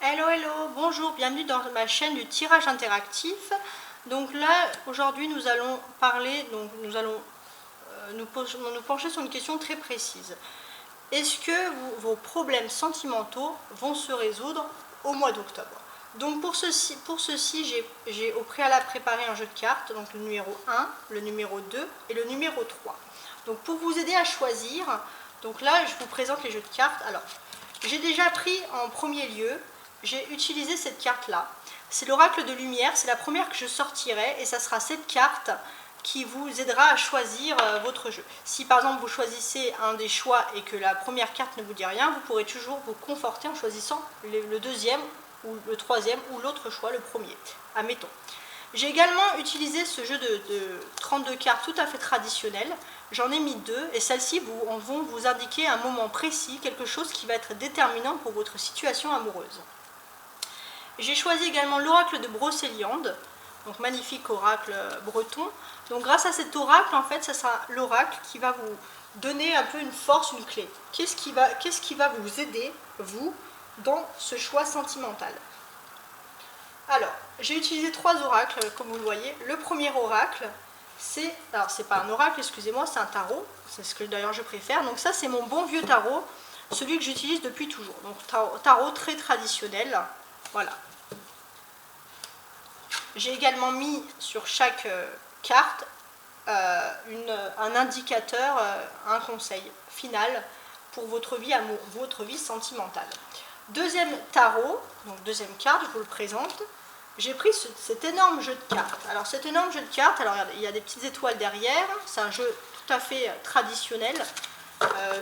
Hello, hello, bonjour, bienvenue dans ma chaîne du tirage interactif. Donc là, aujourd'hui, nous allons parler, donc nous allons nous pencher sur une question très précise. Est-ce que vos problèmes sentimentaux vont se résoudre au mois d'octobre? Donc pour ceci j'ai au préalable préparé un jeu de cartes, donc le numéro 1, le numéro 2 et le numéro 3. Donc pour vous aider à choisir, donc là je vous présente les jeux de cartes. Alors, j'ai déjà pris en premier lieu, j'ai utilisé cette carte-là. C'est l'oracle de lumière, c'est la première que je sortirai et ça sera cette carte qui vous aidera à choisir votre jeu. Si par exemple vous choisissez un des choix et que la première carte ne vous dit rien, vous pourrez toujours vous conforter en choisissant le deuxième ou le troisième ou l'autre choix, le premier, admettons. J'ai également utilisé ce jeu de 32 cartes tout à fait traditionnel. J'en ai mis deux et celles-ci vont vous indiquer un moment précis, quelque chose qui va être déterminant pour votre situation amoureuse. J'ai choisi également l'oracle de Brocéliande, donc magnifique oracle breton. Donc grâce à cet oracle, en fait, ça sera l'oracle qui va vous donner un peu une force, une clé. Qu'est-ce qui va vous aider, vous, dans ce choix sentimental? Alors, j'ai utilisé trois oracles, comme vous le voyez. Le premier oracle, alors c'est pas un oracle, excusez-moi, c'est un tarot. C'est ce que d'ailleurs je préfère. Donc ça, c'est mon bon vieux tarot, celui que j'utilise depuis toujours. Donc tarot très traditionnel, voilà. J'ai également mis sur chaque carte un indicateur, un conseil final pour votre vie sentimentale. Deuxième tarot, donc deuxième carte, je vous le présente. J'ai pris cet énorme jeu de cartes. Alors cet énorme jeu de cartes, alors regardez, il y a des petites étoiles derrière, c'est un jeu tout à fait traditionnel,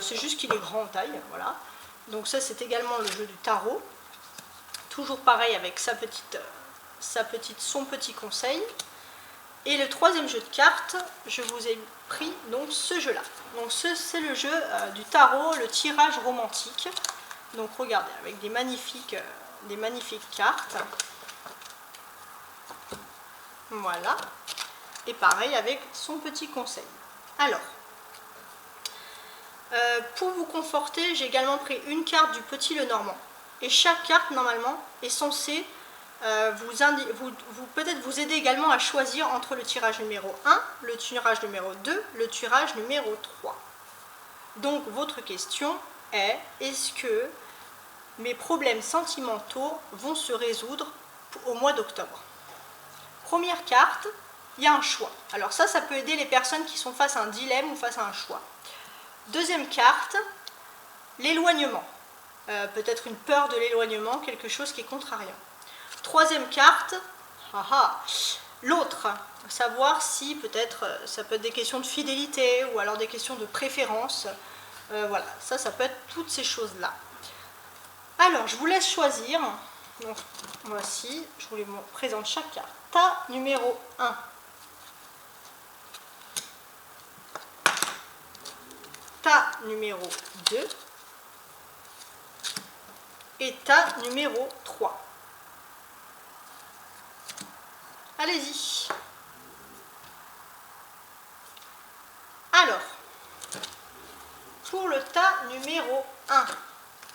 c'est juste qu'il est grand en taille, voilà. Donc ça c'est également le jeu du tarot, toujours pareil avec son petit conseil. Et le troisième jeu de cartes, je vous ai pris donc ce jeu-là. Donc c'est le jeu du tarot, le tirage romantique. Donc regardez, avec des magnifiques cartes. Voilà. Et pareil avec son petit conseil. Alors, pour vous conforter, j'ai également pris une carte du Petit Lenormand. Et chaque carte, normalement, est censée peut-être vous aider également à choisir entre le tirage numéro 1, le tirage numéro 2, le tirage numéro 3. Donc, votre question est, est-ce que mes problèmes sentimentaux vont se résoudre au mois d'octobre? Première carte, il y a un choix. Alors ça peut aider les personnes qui sont face à un dilemme ou face à un choix. Deuxième carte, l'éloignement. Peut-être une peur de l'éloignement, quelque chose qui est contrariant. Troisième carte, l'autre, savoir si peut-être ça peut être des questions de fidélité ou alors des questions de préférence. Voilà, ça peut être toutes ces choses-là. Alors, je vous laisse choisir. Donc, voici, je vous présente chaque carte. Tas numéro 1. Tas numéro 2. Et tas numéro 3. Allez-y. Alors, pour le tas numéro 1,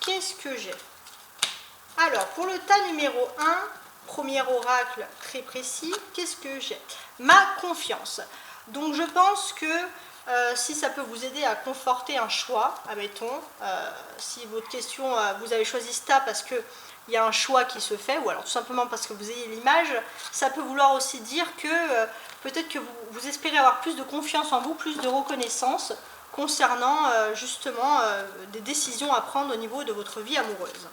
qu'est-ce que j'ai? Alors, pour le tas numéro 1, premier oracle très précis, qu'est-ce que j'ai? Ma confiance. Donc, je pense que si ça peut vous aider à conforter un choix, admettons, si votre question, vous avez choisi ça parce qu'il y a un choix qui se fait, ou alors tout simplement parce que vous ayez l'image, ça peut vouloir aussi dire que peut-être que vous espérez avoir plus de confiance en vous, plus de reconnaissance concernant justement des décisions à prendre au niveau de votre vie amoureuse.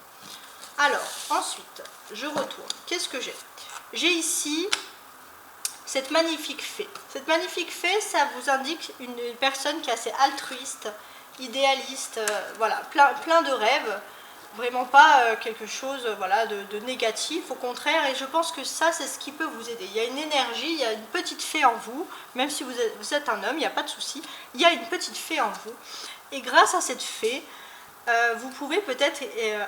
Alors, ensuite, je retourne. Qu'est-ce que j'ai? J'ai ici cette magnifique fée. Cette magnifique fée, ça vous indique une personne qui est assez altruiste, idéaliste, voilà, plein de rêves. Vraiment pas quelque chose voilà, de négatif, au contraire, et je pense que ça, c'est ce qui peut vous aider. Il y a une énergie, il y a une petite fée en vous, même si vous êtes un homme, il n'y a pas de souci, il y a une petite fée en vous, et grâce à cette fée, vous pouvez peut-être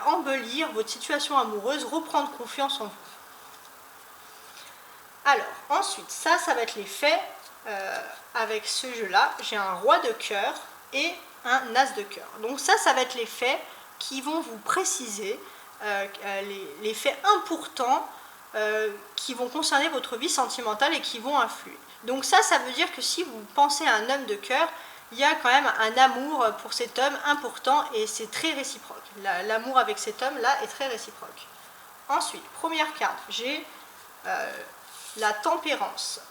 embellir votre situation amoureuse, reprendre confiance en vous. Alors, ensuite, ça va être les faits avec ce jeu-là. J'ai un roi de cœur et un as de cœur. Donc ça va être les faits qui vont vous préciser les faits importants qui vont concerner votre vie sentimentale et qui vont influer. Donc ça veut dire que si vous pensez à un homme de cœur, il y a quand même un amour pour cet homme important et c'est très réciproque. L'amour avec cet homme-là est très réciproque. Ensuite, première carte, j'ai la tempérance,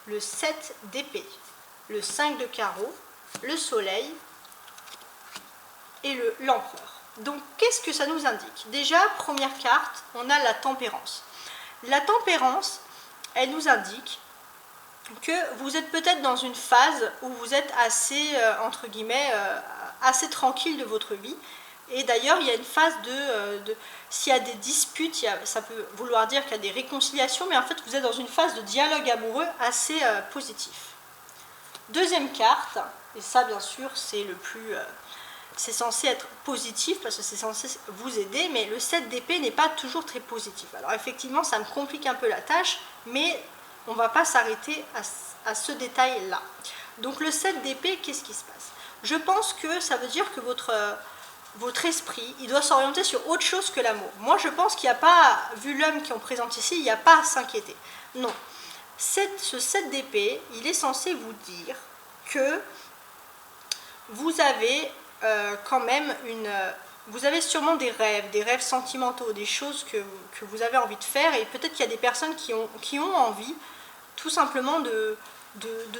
le 7 d'épée, le 5 de carreau, le soleil et l'empereur. Donc, qu'est-ce que ça nous indique? Déjà, première carte, on a la tempérance. La tempérance, elle nous indique que vous êtes peut-être dans une phase où vous êtes assez, entre guillemets, assez tranquille de votre vie. Et d'ailleurs, il y a une phase s'il y a des disputes, ça peut vouloir dire qu'il y a des réconciliations, mais en fait, vous êtes dans une phase de dialogue amoureux assez positif. Deuxième carte, et ça, bien sûr, c'est c'est censé être positif parce que c'est censé vous aider, mais le 7 d'épée n'est pas toujours très positif. Alors effectivement, ça me complique un peu la tâche, mais on ne va pas s'arrêter à ce détail-là. Donc le 7 d'épée, qu'est-ce qui se passe? Je pense que ça veut dire que votre esprit, il doit s'orienter sur autre chose que l'amour. Moi, je pense qu'il n'y a pas, vu l'homme qu'on présente ici, il n'y a pas à s'inquiéter. Non. Ce 7 d'épée, il est censé vous dire que vous avez quand même vous avez sûrement des rêves sentimentaux, des choses que vous avez envie de faire, et peut-être qu'il y a des personnes qui ont envie tout simplement de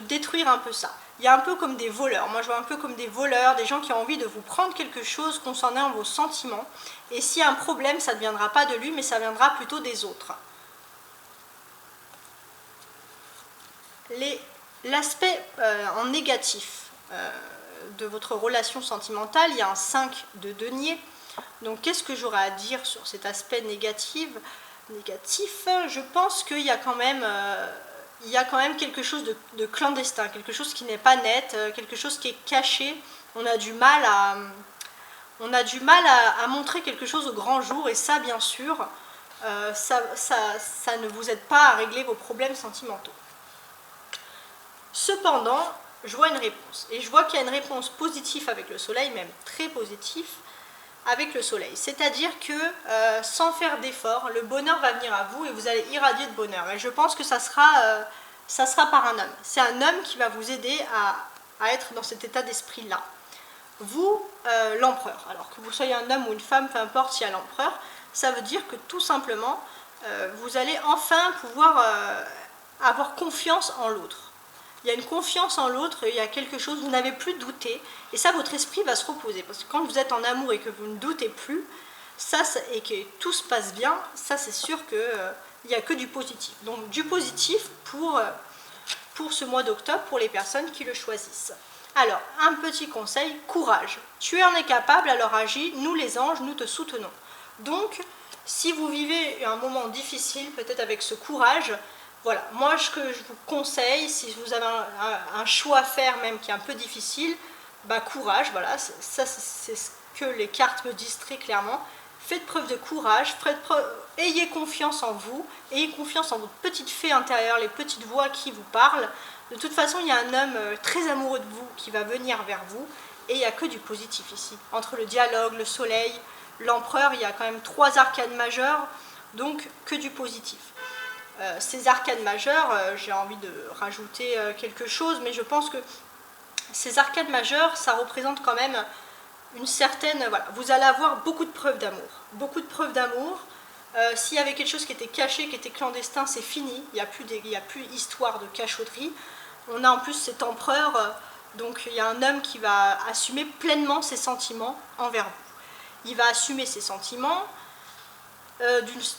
détruire un peu ça. Il y a un peu comme des voleurs, moi je vois un peu comme des voleurs, des gens qui ont envie de vous prendre quelque chose concernant vos sentiments, et s'il y a un problème, ça ne viendra pas de lui, mais ça viendra plutôt des autres. L'aspect en négatif de votre relation sentimentale, il y a un 5 de denier. Donc qu'est-ce que j'aurais à dire sur cet aspect négatif? Je pense qu'il y a quand même quelque chose de clandestin, quelque chose qui n'est pas net, quelque chose qui est caché. On a du mal à montrer quelque chose au grand jour, et ça, bien sûr, ça ne vous aide pas à régler vos problèmes sentimentaux. Cependant, je vois une réponse, et je vois qu'il y a une réponse positive avec le soleil, même très positive avec le soleil. C'est-à-dire que sans faire d'effort, le bonheur va venir à vous et vous allez irradier de bonheur. Et je pense que ça sera par un homme. C'est un homme qui va vous aider à être dans cet état d'esprit-là. Vous, l'empereur, alors que vous soyez un homme ou une femme, peu importe s'il y a l'empereur, ça veut dire que tout simplement, vous allez enfin pouvoir avoir confiance en l'autre. Il y a une confiance en l'autre, il y a quelque chose, vous n'avez plus douté, et ça, votre esprit va se reposer. Parce que quand vous êtes en amour et que vous ne doutez plus, et que tout se passe bien, ça c'est sûr qu'il n'y a que du positif. Donc du positif pour ce mois d'octobre, pour les personnes qui le choisissent. Alors, un petit conseil, courage. Tu en es capable, alors agis, nous les anges, nous te soutenons. Donc, si vous vivez un moment difficile, peut-être avec ce courage, voilà, moi ce que je vous conseille, si vous avez un choix à faire même qui est un peu difficile, bah courage, voilà, ça c'est ce que les cartes me disent très clairement. Faites preuve de courage, ayez confiance en vous, ayez confiance en votre petite fée intérieure, les petites voix qui vous parlent. De toute façon, il y a un homme très amoureux de vous qui va venir vers vous, et il n'y a que du positif ici. Entre le dialogue, le soleil, l'empereur, il y a quand même 3 arcanes majeures, donc que du positif. Ces arcanes majeures, j'ai envie de rajouter quelque chose, mais je pense que ces arcanes majeures, ça représente quand même une certaine... Voilà, vous allez avoir beaucoup de preuves d'amour. Beaucoup de preuves d'amour. S'il y avait quelque chose qui était caché, qui était clandestin, c'est fini. Il n'y a plus histoire de cachotterie. On a en plus cet empereur, donc il y a un homme qui va assumer pleinement ses sentiments envers vous. Il va assumer ses sentiments.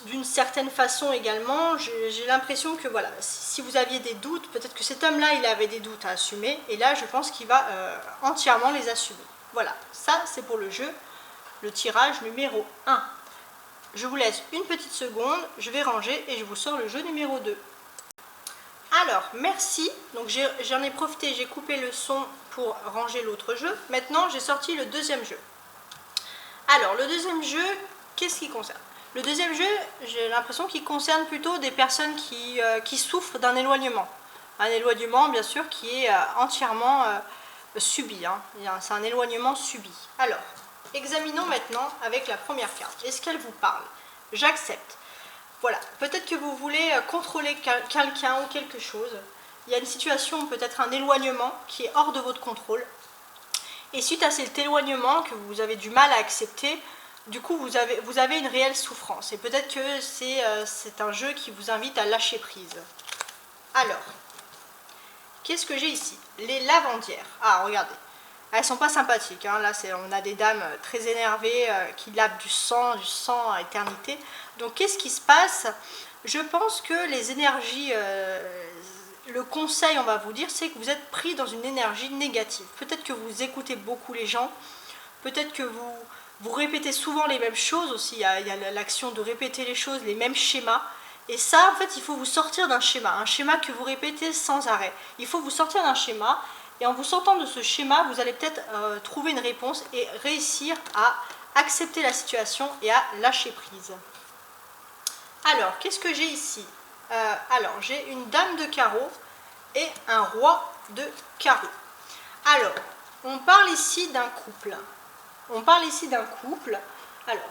D'une certaine façon également, j'ai l'impression que voilà, si vous aviez des doutes, peut-être que cet homme-là, il avait des doutes à assumer, et là, je pense qu'il va entièrement les assumer. Voilà, ça c'est pour le jeu, le tirage numéro 1. Je vous laisse une petite seconde, je vais ranger et je vous sors le jeu numéro 2. Alors, merci, donc j'en ai profité, j'ai coupé le son pour ranger l'autre jeu. Maintenant, j'ai sorti le deuxième jeu. Alors, le deuxième jeu, qu'est-ce qui concerne ? Le deuxième jeu, j'ai l'impression qu'il concerne plutôt des personnes qui souffrent d'un éloignement. Un éloignement, bien sûr, qui est entièrement subi. Hein. C'est un éloignement subi. Alors, examinons maintenant avec la première carte. Est-ce qu'elle vous parle? J'accepte. Voilà, peut-être que vous voulez contrôler quelqu'un ou quelque chose. Il y a une situation, peut-être un éloignement qui est hors de votre contrôle. Et suite à cet éloignement que vous avez du mal à accepter, du coup vous avez une réelle souffrance. Et peut-être que c'est un jeu qui vous invite à lâcher prise. Alors, qu'est-ce que j'ai ici? Les lavandières. Ah, regardez. Elles sont pas sympathiques. Hein. Là, on a des dames très énervées qui lavent du sang à éternité. Donc, qu'est-ce qui se passe? Je pense que les énergies... le conseil, on va vous dire, c'est que vous êtes pris dans une énergie négative. Peut-être que vous écoutez beaucoup les gens, peut-être que vous répétez souvent les mêmes choses aussi. Il y a l'action de répéter les choses, les mêmes schémas. Et ça, en fait, il faut vous sortir d'un schéma, un schéma que vous répétez sans arrêt. Il faut vous sortir d'un schéma, et en vous sortant de ce schéma, vous allez peut-être trouver une réponse et réussir à accepter la situation et à lâcher prise. Alors, qu'est-ce que j'ai ici? Alors, j'ai une dame de carreau et un roi de carreau. Alors, on parle ici d'un couple. On parle ici d'un couple. Alors,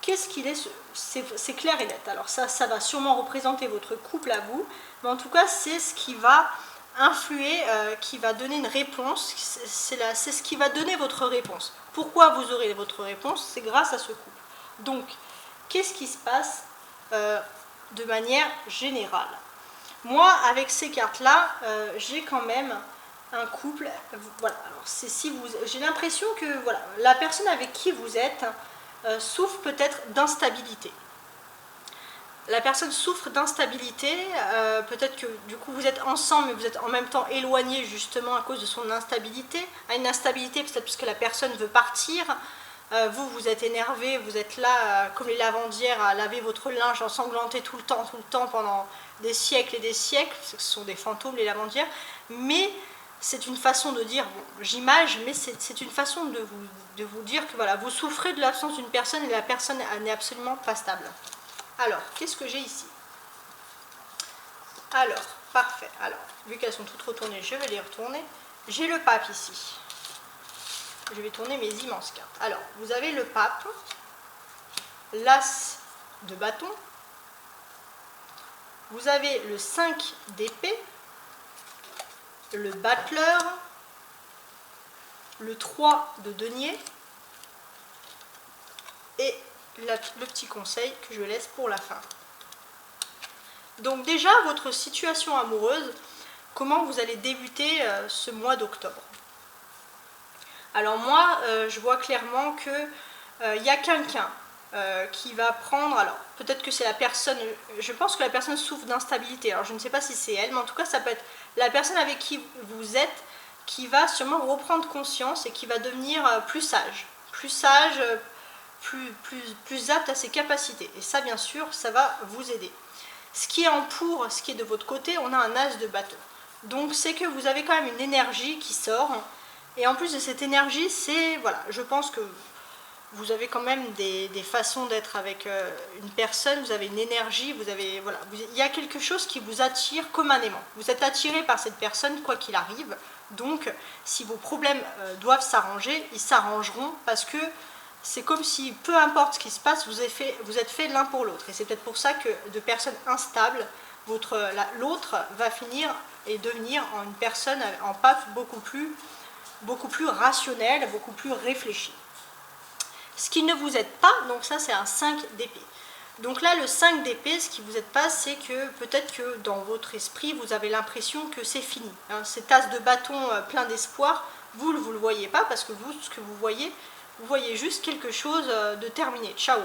qu'est-ce qu'il est? C'est clair et net. Alors, ça va sûrement représenter votre couple à vous. Mais en tout cas, c'est ce qui va influer, qui va donner une réponse. C'est ce qui va donner votre réponse. Pourquoi vous aurez votre réponse? C'est grâce à ce couple. Donc, qu'est-ce qui se passe de manière générale? Moi, avec ces cartes-là, j'ai quand même un couple. Voilà. Alors, j'ai l'impression que voilà, la personne avec qui vous êtes souffre peut-être d'instabilité. La personne souffre d'instabilité, peut-être que du coup vous êtes ensemble, mais vous êtes en même temps éloignés justement à cause de son instabilité. Une instabilité peut-être parce que la personne veut partir. Vous êtes énervé, vous êtes là comme les lavandières à laver votre linge ensanglanté tout le temps pendant des siècles et des siècles, parce que ce sont des fantômes les lavandières, mais c'est une façon de dire, bon, j'image, mais c'est une façon de vous dire que voilà, vous souffrez de l'absence d'une personne et la personne n'est absolument pas stable. Alors, qu'est-ce que j'ai ici? Alors, parfait. Alors, vu qu'elles sont toutes retournées, je vais les retourner. J'ai le pape ici. Je vais tourner mes immenses cartes. Alors, vous avez le pape, l'as de bâton, vous avez le 5 d'épée, le battleur, le 3 de denier et le petit conseil que je laisse pour la fin. Donc déjà, votre situation amoureuse, comment vous allez débuter ce mois d'octobre? Alors moi, je vois clairement qu'il y a quelqu'un qui va prendre, alors peut-être que c'est la personne, je pense que la personne souffre d'instabilité, alors je ne sais pas si c'est elle, mais en tout cas ça peut être la personne avec qui vous êtes qui va sûrement reprendre conscience et qui va devenir plus sage, plus apte à ses capacités. Et ça, bien sûr, ça va vous aider. Ce qui est de votre côté, on a un as de bâton. Donc c'est que vous avez quand même une énergie qui sort. Et en plus de cette énergie, voilà, je pense que vous avez quand même des façons d'être avec une personne, vous avez une énergie, voilà, il y a quelque chose qui vous attire comme un aimant. Vous êtes attiré par cette personne quoi qu'il arrive. Donc si vos problèmes doivent s'arranger, ils s'arrangeront parce que c'est comme si, peu importe ce qui se passe, vous êtes fait l'un pour l'autre. Et c'est peut-être pour ça que de personnes instables, l'autre va finir et devenir une personne en pape beaucoup plus rationnelle, beaucoup plus réfléchie. Ce qui ne vous aide pas, donc ça c'est un 5 d'épée. Donc là, le 5 d'épée, ce qui ne vous aide pas, c'est que peut-être que dans votre esprit, vous avez l'impression que c'est fini. Hein, cet as de bâton plein d'espoir, vous ne le voyez pas, parce que vous, ce que vous voyez juste quelque chose de terminé. Ciao.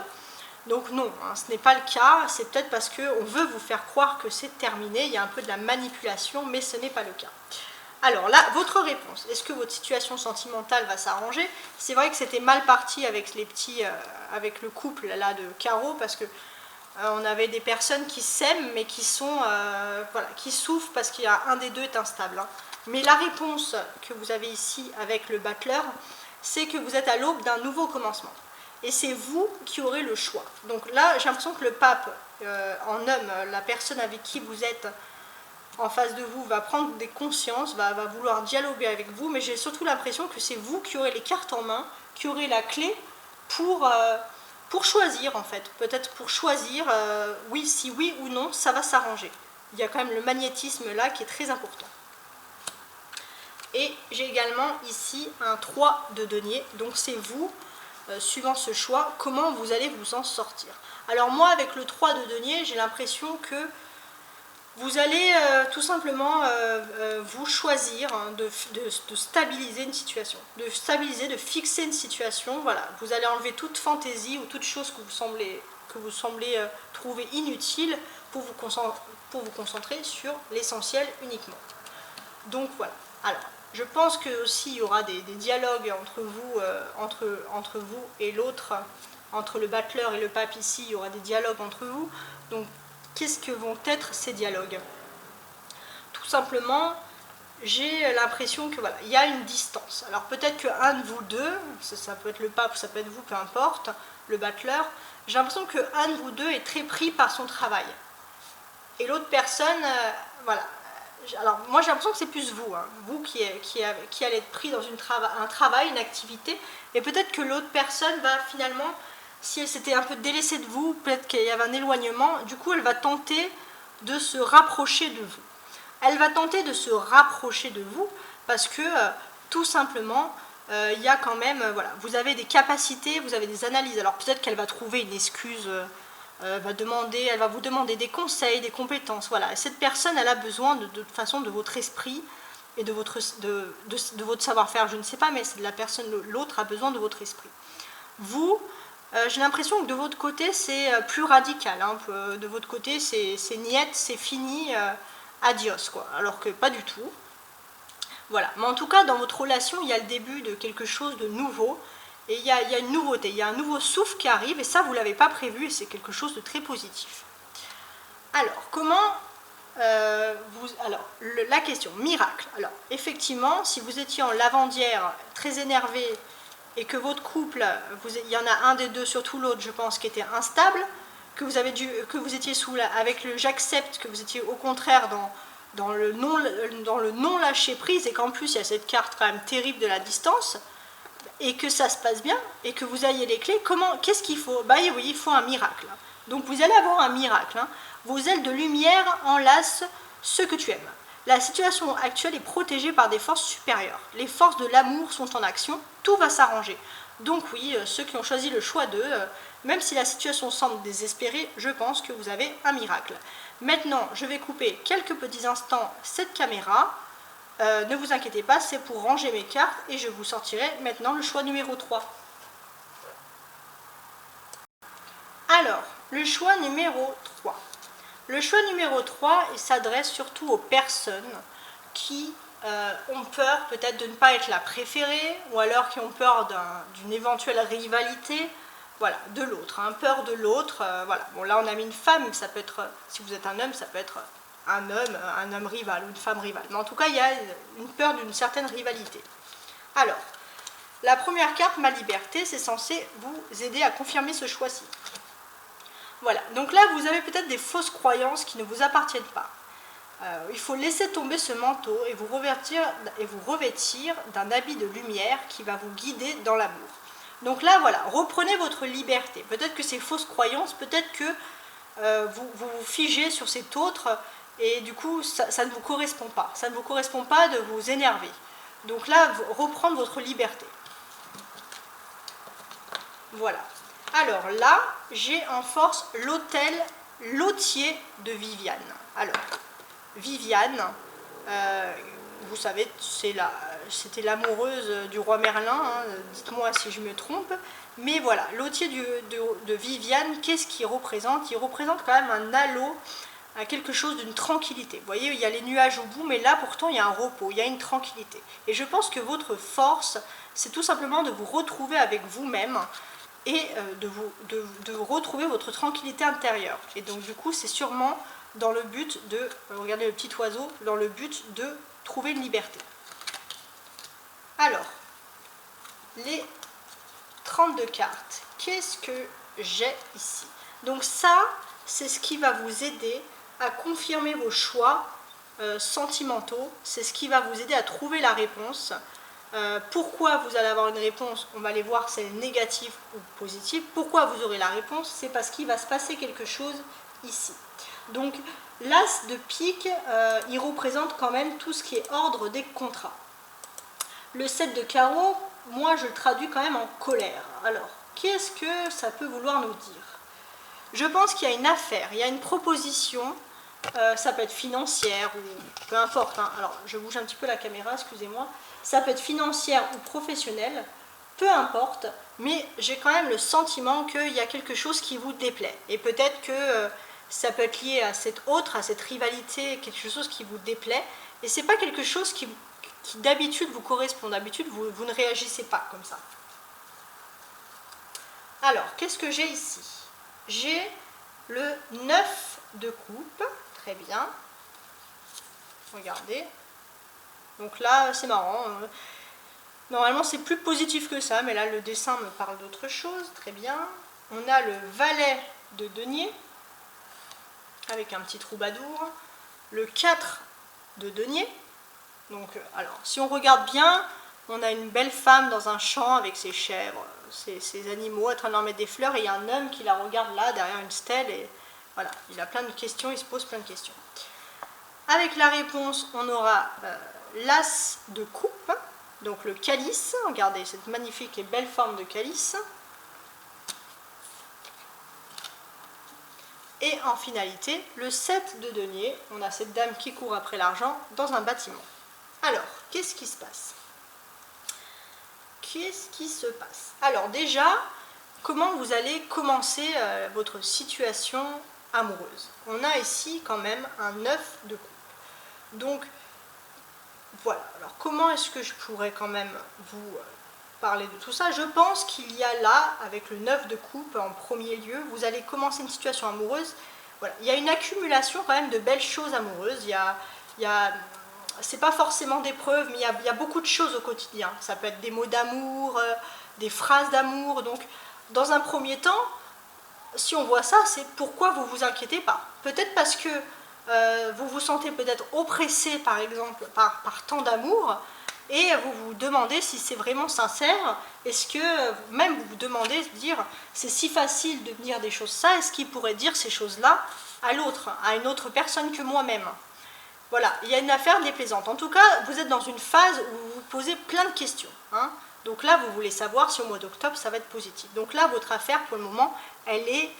Donc non, hein, ce n'est pas le cas, c'est peut-être parce qu'on veut vous faire croire que c'est terminé, il y a un peu de la manipulation, mais ce n'est pas le cas. Alors là, votre réponse, est-ce que votre situation sentimentale va s'arranger? C'est vrai que c'était mal parti avec avec le couple là de carreau, parce que on avait des personnes qui s'aiment, mais qui souffrent parce qu'il y a un des deux est instable. Hein. Mais la réponse que vous avez ici avec le battleur, c'est que vous êtes à l'aube d'un nouveau commencement. Et c'est vous qui aurez le choix. Donc là, j'ai l'impression que le pape, en homme, la personne avec qui vous êtes en face de vous, va prendre des consciences, va vouloir dialoguer avec vous, mais j'ai surtout l'impression que c'est vous qui aurez les cartes en main qui auraient la clé pour choisir en fait. Peut-être pour choisir, oui, si oui ou non, ça va s'arranger. Il y a quand même le magnétisme là qui est très important. Et j'ai également ici un 3 de denier, donc c'est vous, suivant ce choix, comment vous allez vous en sortir. Alors moi, avec le 3 de denier, j'ai l'impression que vous allez tout simplement vous choisir hein, de stabiliser une situation, de stabiliser, de fixer une situation. Voilà, vous allez enlever toute fantaisie ou toute chose que vous semblez trouver inutile pour vous concentrer sur l'essentiel uniquement. Donc voilà. Alors, je pense que aussi il y aura des dialogues entre vous et l'autre, entre le battleur et le pape ici, il y aura des dialogues entre vous. Donc, qu'est-ce que vont être ces dialogues? Tout simplement, j'ai l'impression que voilà, il y a une distance. Alors peut-être qu'un de vous deux, ça peut être le pape, ça peut être vous, peu importe, le battleur, j'ai l'impression qu'un de vous deux est très pris par son travail. Et l'autre personne, voilà. Alors moi j'ai l'impression que c'est plus vous, hein, vous qui allez être pris dans un travail, une activité, et peut-être que l'autre personne va finalement, si elle s'était un peu délaissée de vous, peut-être qu'il y avait un éloignement, du coup elle va tenter de se rapprocher de vous. Elle va tenter de se rapprocher de vous parce que tout simplement, il y a quand même, voilà, vous avez des capacités, vous avez des analyses. Alors peut-être qu'elle va trouver une excuse, elle va vous demander des conseils, des compétences. Voilà. Et cette personne, elle a besoin de toute façon de votre esprit et de votre savoir-faire. Je ne sais pas, mais c'est de la personne, l'autre a besoin de votre esprit. Vous, j'ai l'impression que de votre côté, c'est plus radical. Hein. De votre côté, c'est niet, c'est fini, adios, quoi. Alors que pas du tout. Voilà. Mais en tout cas, dans votre relation, il y a le début de quelque chose de nouveau. Et il y a une nouveauté, il y a un nouveau souffle qui arrive, et ça, vous ne l'avez pas prévu, et c'est quelque chose de très positif. Alors, comment la question, miracle. Alors, effectivement, si vous étiez en lavandière, très énervé, et que votre couple, il y en a un des deux, surtout l'autre, je pense, qui était instable, que vous étiez avec le j'accepte, que vous étiez au contraire dans le non lâcher prise, et qu'en plus, il y a cette carte quand même terrible de la distance, et que ça se passe bien, et que vous ayez les clés, qu'est-ce qu'il faut? Bah oui, il faut un miracle. Donc vous allez avoir un miracle. Hein. Vos ailes de lumière enlacent ce que tu aimes. La situation actuelle est protégée par des forces supérieures. Les forces de l'amour sont en action, tout va s'arranger. Donc oui, ceux qui ont choisi le choix d'eux, même si la situation semble désespérée, je pense que vous avez un miracle. Maintenant, je vais couper quelques petits instants cette caméra. Ne vous inquiétez pas, c'est pour ranger mes cartes et je vous sortirai maintenant le choix numéro 3. Alors, le choix numéro 3. Le choix numéro 3, il s'adresse surtout aux personnes qui ont peur peut-être de ne pas être la préférée ou alors qui ont peur d'une éventuelle rivalité, voilà, de l'autre, hein, peur de l'autre, voilà. Bon, là on a mis une femme, ça peut être, si vous êtes un homme, ça peut être un homme rival ou une femme rivale. Mais en tout cas, il y a une peur d'une certaine rivalité. Alors, la première carte, ma liberté, c'est censé vous aider à confirmer ce choix-ci. Voilà, donc là, vous avez peut-être des fausses croyances qui ne vous appartiennent pas. Il faut laisser tomber ce manteau et vous revêtir d'un habit de lumière qui va vous guider dans l'amour. Donc là, voilà, reprenez votre liberté. Peut-être que ces fausses croyances, peut-être que vous vous figez sur cet autre et du coup, ça ne vous correspond pas. Ça ne vous correspond pas de vous énerver. Donc là, reprendre votre liberté. Voilà. Alors là, j'ai en force l'hôtier de Viviane. Alors, Viviane, vous savez, c'était l'amoureuse du roi Merlin, hein, dites-moi si je me trompe. Mais voilà, l'hôtier de Viviane, qu'est-ce qu'il représente? Il représente quand même un halo à quelque chose d'une tranquillité. Vous voyez, il y a les nuages au bout, mais là pourtant il y a un repos, il y a une tranquillité. Et je pense que votre force, c'est tout simplement de vous retrouver avec vous-même et de retrouver votre tranquillité intérieure. Et donc du coup, c'est sûrement dans le but de, regardez le petit oiseau, dans le but de trouver une liberté. Alors, les 32 cartes, qu'est-ce que j'ai ici? Donc ça, c'est ce qui va vous aider à confirmer vos choix sentimentaux, c'est ce qui va vous aider à trouver la réponse. Pourquoi vous allez avoir une réponse? On va aller voir si elle est négative ou positive. Pourquoi vous aurez la réponse? C'est parce qu'il va se passer quelque chose ici. Donc l'as de pique, il représente quand même tout ce qui est ordre des contrats. Le 7 de carreau, moi je le traduis quand même en colère. Alors, qu'est-ce que ça peut vouloir nous dire? Je pense qu'il y a une affaire, il y a une proposition, ça peut être financière ou peu importe. Hein. Alors, je bouge un petit peu la caméra, excusez-moi. Ça peut être financière ou professionnelle, peu importe, mais j'ai quand même le sentiment qu'il y a quelque chose qui vous déplaît. Et peut-être que ça peut être lié à cette rivalité, quelque chose qui vous déplaît. Et c'est pas quelque chose qui d'habitude vous correspond. D'habitude, vous ne réagissez pas comme ça. Alors, qu'est-ce que j'ai ici? J'ai le 9 de coupe. Très bien. Regardez. Donc là, c'est marrant. Normalement, c'est plus positif que ça, mais là, le dessin me parle d'autre chose. Très bien. On a le valet de denier, avec un petit troubadour. Le 4 de denier. Donc, alors, si on regarde bien, on a une belle femme dans un champ avec ses chèvres, ses animaux, en train de leur mettre des fleurs, et il y a un homme qui la regarde là, derrière une stèle, et voilà, il a plein de questions, il se pose plein de questions. Avec la réponse, on aura l'as de coupe, donc le calice, regardez cette magnifique et belle forme de calice. Et en finalité, le 7 de denier, on a cette dame qui court après l'argent dans un bâtiment. Alors, qu'est-ce qui se passe? Qu'est-ce qui se passe? Alors déjà, comment vous allez commencer votre situation amoureuse? On a ici quand même un 9 de coupe. Donc, voilà. Alors, comment est-ce que je pourrais quand même vous parler de tout ça? Je pense qu'il y a là, avec le 9 de coupe en premier lieu, vous allez commencer une situation amoureuse. Voilà. Il y a une accumulation quand même de belles choses amoureuses. C'est pas forcément des preuves, mais il y a beaucoup de choses au quotidien. Ça peut être des mots d'amour, des phrases d'amour. Donc, dans un premier temps, si on voit ça, c'est pourquoi vous vous inquiétez pas. Peut-être parce que vous vous sentez peut-être oppressé, par exemple, par tant d'amour, et vous vous demandez si c'est vraiment sincère. Est-ce que même vous vous demandez de dire, c'est si facile de dire des choses ça, est-ce qu'il pourrait dire ces choses-là à l'autre, à une autre personne que moi-même? Voilà, il y a une affaire déplaisante. En tout cas, vous êtes dans une phase où vous vous posez plein de questions. Hein. Donc là, vous voulez savoir si au mois d'octobre, ça va être positif. Donc là, votre affaire, pour le moment, elle est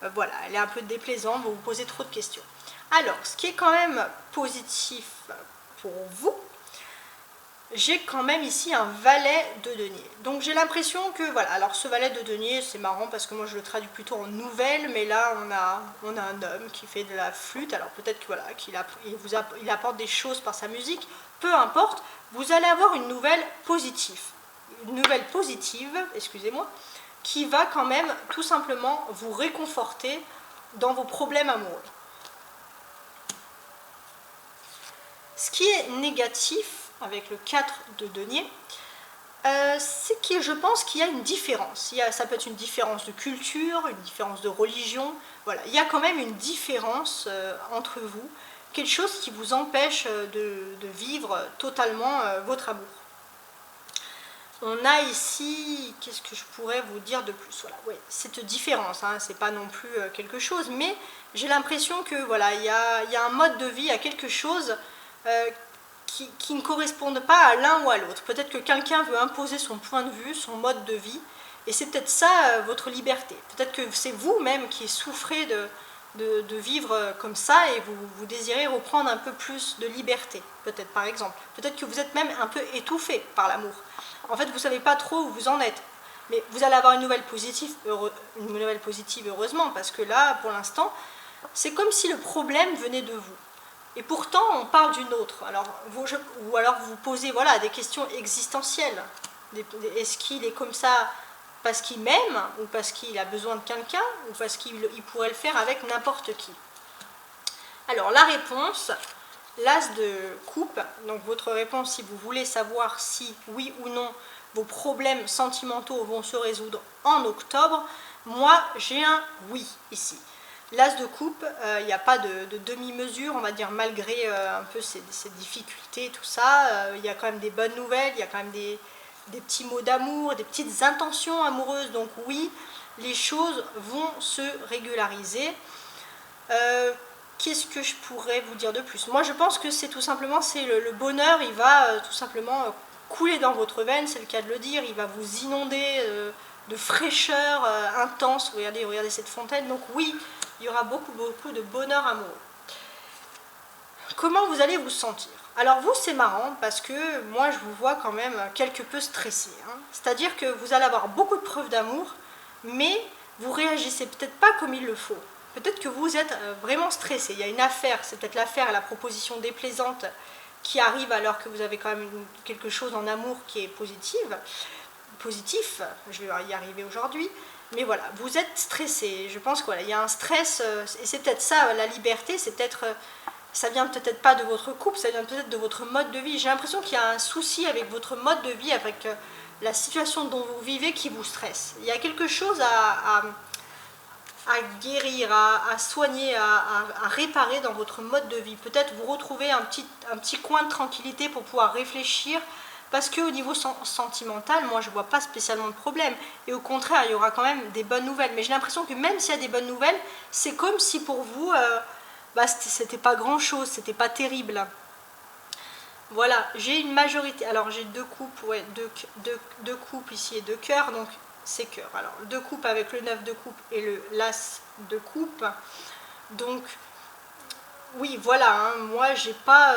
un peu déplaisante, vous vous posez trop de questions. Alors, ce qui est quand même positif pour vous, j'ai quand même ici un valet de denier. Donc j'ai l'impression que, voilà, alors ce valet de denier, c'est marrant parce que moi je le traduis plutôt en nouvelle, mais là on a un homme qui fait de la flûte, alors peut-être que voilà, il apporte des choses par sa musique, peu importe, vous allez avoir une nouvelle positive, excusez-moi, qui va quand même tout simplement vous réconforter dans vos problèmes amoureux. Ce qui est négatif avec le 4 de denier, c'est que je pense qu'il y a une différence. Ça peut être une différence de culture, une différence de religion. Voilà, il y a quand même une différence entre vous, quelque chose qui vous empêche de vivre totalement votre amour. On a ici, qu'est-ce que je pourrais vous dire de plus? Voilà, ouais, cette différence, hein, c'est pas non plus quelque chose, mais j'ai l'impression que voilà, il y a un mode de vie, il y a quelque chose qui ne correspondent pas à l'un ou à l'autre. Peut-être que quelqu'un veut imposer son point de vue, son mode de vie, et c'est peut-être ça votre liberté. Peut-être que c'est vous-même qui souffrez de vivre comme ça et vous désirez reprendre un peu plus de liberté, peut-être par exemple. Peut-être que vous êtes même un peu étouffé par l'amour. En fait, vous ne savez pas trop où vous en êtes. Mais vous allez avoir une nouvelle positive, heureusement, parce que là, pour l'instant, c'est comme si le problème venait de vous. Et pourtant, on parle d'une autre. Alors, ou alors vous posez voilà, des questions existentielles. Est-ce qu'il est comme ça parce qu'il m'aime, ou parce qu'il a besoin de quelqu'un, ou parce qu'il pourrait le faire avec n'importe qui? Alors, la réponse, l'as de coupe, donc votre réponse si vous voulez savoir si, oui ou non, vos problèmes sentimentaux vont se résoudre en octobre, moi j'ai un oui ici. L'as de coupe, il n'y a pas de demi-mesure, on va dire, malgré un peu ces difficultés, tout ça. Il y a quand même des bonnes nouvelles, il y a quand même des petits mots d'amour, des petites intentions amoureuses. Donc oui, les choses vont se régulariser. Qu'est-ce que je pourrais vous dire de plus? Moi, je pense que c'est tout simplement, c'est le bonheur, il va tout simplement couler dans votre veine, c'est le cas de le dire. Il va vous inonder de fraîcheur intense. Regardez cette fontaine. Donc oui, il y aura beaucoup de bonheur amoureux. Comment vous allez vous sentir? Alors vous, c'est marrant parce que moi, je vous vois quand même quelque peu stressé. Hein. C'est-à-dire que vous allez avoir beaucoup de preuves d'amour, mais vous réagissez peut-être pas comme il le faut. Peut-être que vous êtes vraiment stressé. Il y a une affaire, c'est peut-être l'affaire à la proposition déplaisante qui arrive alors que vous avez quand même quelque chose en amour qui est positif, je vais y arriver aujourd'hui. Mais voilà, vous êtes stressé. Je pense qu'il y a un stress, et c'est peut-être ça, la liberté, c'est peut-être, ça vient peut-être pas de votre couple, ça vient peut-être de votre mode de vie. J'ai l'impression qu'il y a un souci avec votre mode de vie, avec la situation dont vous vivez qui vous stresse. Il y a quelque chose à guérir, à soigner, à réparer dans votre mode de vie. Peut-être vous retrouver un petit coin de tranquillité pour pouvoir réfléchir. Parce qu'au niveau sentimental, moi je ne vois pas spécialement de problème. Et au contraire, il y aura quand même des bonnes nouvelles. Mais j'ai l'impression que même s'il y a des bonnes nouvelles, c'est comme si pour vous, c'était pas grand-chose, c'était pas terrible. Voilà, j'ai une majorité. Alors j'ai deux coupes, ouais, deux coupes ici et deux cœurs, donc c'est cœur. Alors deux coupes avec le 9 de coupe et le l'as de coupe. Donc oui, voilà, hein, moi j'ai pas...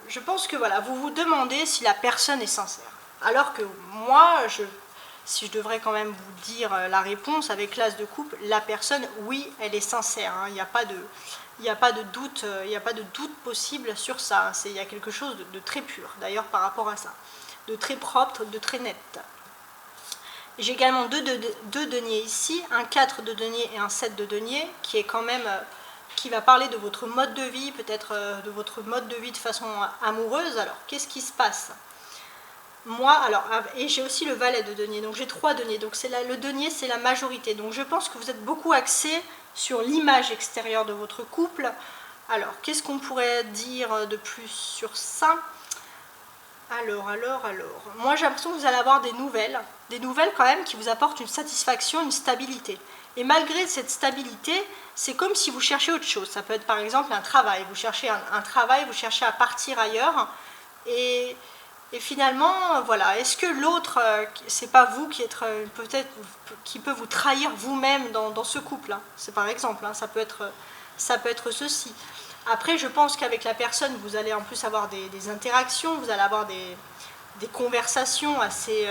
je pense que voilà, vous vous demandez si la personne est sincère. Alors que moi, si je devrais quand même vous dire la réponse avec l'as de coupe, la personne, oui, elle est sincère. Hein, il n'y a pas de doute, il n'y a pas de doute possible sur ça. Hein, il y a quelque chose de très pur, d'ailleurs, par rapport à ça. De très propre, de très net. J'ai également deux deniers ici, un 4 de denier et un 7 de denier, qui est quand même... qui va parler de votre mode de vie, peut-être de votre mode de vie de façon amoureuse. Alors, qu'est-ce qui se passe? Moi, alors, et j'ai aussi le valet de denier, donc j'ai 3 deniers. Donc le denier, c'est la majorité. Donc je pense que vous êtes beaucoup axé sur l'image extérieure de votre couple. Alors, qu'est-ce qu'on pourrait dire de plus sur ça? Alors, moi j'ai l'impression que vous allez avoir des nouvelles quand même qui vous apportent une satisfaction, une stabilité. Et malgré cette stabilité, c'est comme si vous cherchez autre chose. Ça peut être par exemple un travail. Vous cherchez un travail, vous cherchez à partir ailleurs. Et finalement, voilà, est-ce que l'autre, c'est pas vous qui êtes peut-être qui peut vous trahir vous-même dans ce couple, hein. C'est par exemple, hein, ça peut être ceci. Après, je pense qu'avec la personne, vous allez en plus avoir des interactions, vous allez avoir des conversations assez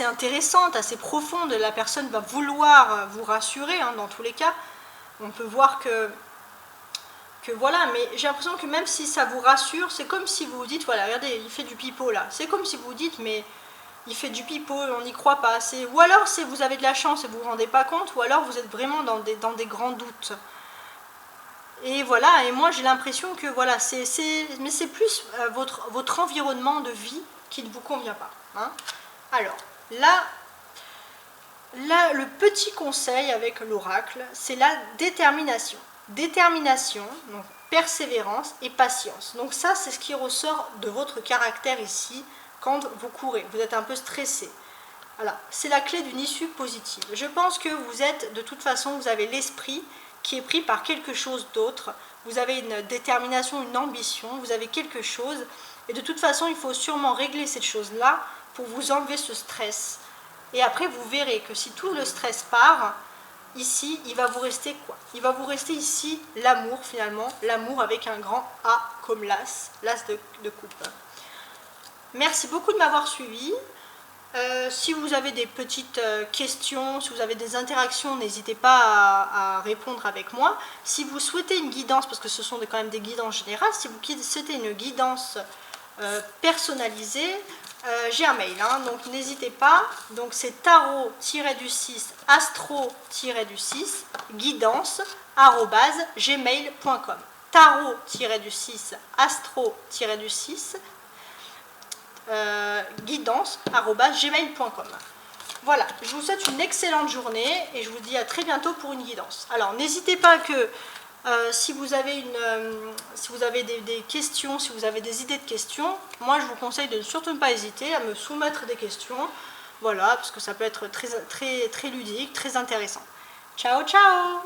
intéressantes, assez profondes. La personne va vouloir vous rassurer, hein, dans tous les cas. On peut voir que voilà, mais j'ai l'impression que même si ça vous rassure, c'est comme si vous vous dites, voilà, regardez, il fait du pipeau là. C'est comme si vous vous dites, mais il fait du pipeau, on n'y croit pas. Ou alors, vous avez de la chance et vous ne vous rendez pas compte, ou alors vous êtes vraiment dans des grands doutes. Et voilà, et moi j'ai l'impression que voilà, mais c'est plus votre environnement de vie qui ne vous convient pas. Hein. Alors, là, le petit conseil avec l'oracle, c'est la détermination. Détermination, donc persévérance et patience. Donc ça, c'est ce qui ressort de votre caractère ici quand vous courez. Vous êtes un peu stressé. Voilà, c'est la clé d'une issue positive. Je pense que vous êtes, de toute façon, vous avez l'esprit qui est pris par quelque chose d'autre. Vous avez une détermination, une ambition, vous avez quelque chose. Et de toute façon, il faut sûrement régler cette chose-là pour vous enlever ce stress. Et après, vous verrez que si tout le stress part, ici, il va vous rester quoi? Il va vous rester ici l'amour, finalement. L'amour avec un grand A comme l'as de coupe. Merci beaucoup de m'avoir suivi. Si vous avez des petites questions, si vous avez des interactions, n'hésitez pas à répondre avec moi. Si vous souhaitez une guidance, parce que ce sont quand même des guidances générales, si vous souhaitez une guidance personnalisée, j'ai un mail, hein, donc n'hésitez pas. Donc c'est tarot-du-6, astro-du-6, guidance@gmail.com. Tarot-du-6, astro-du-6, guidance@gmail.com. Voilà, je vous souhaite une excellente journée et je vous dis à très bientôt pour une guidance. Alors n'hésitez pas que si vous avez des questions, si vous avez des idées de questions, moi je vous conseille de surtout ne pas hésiter à me soumettre des questions. Voilà, parce que ça peut être très ludique, très intéressant. Ciao, ciao!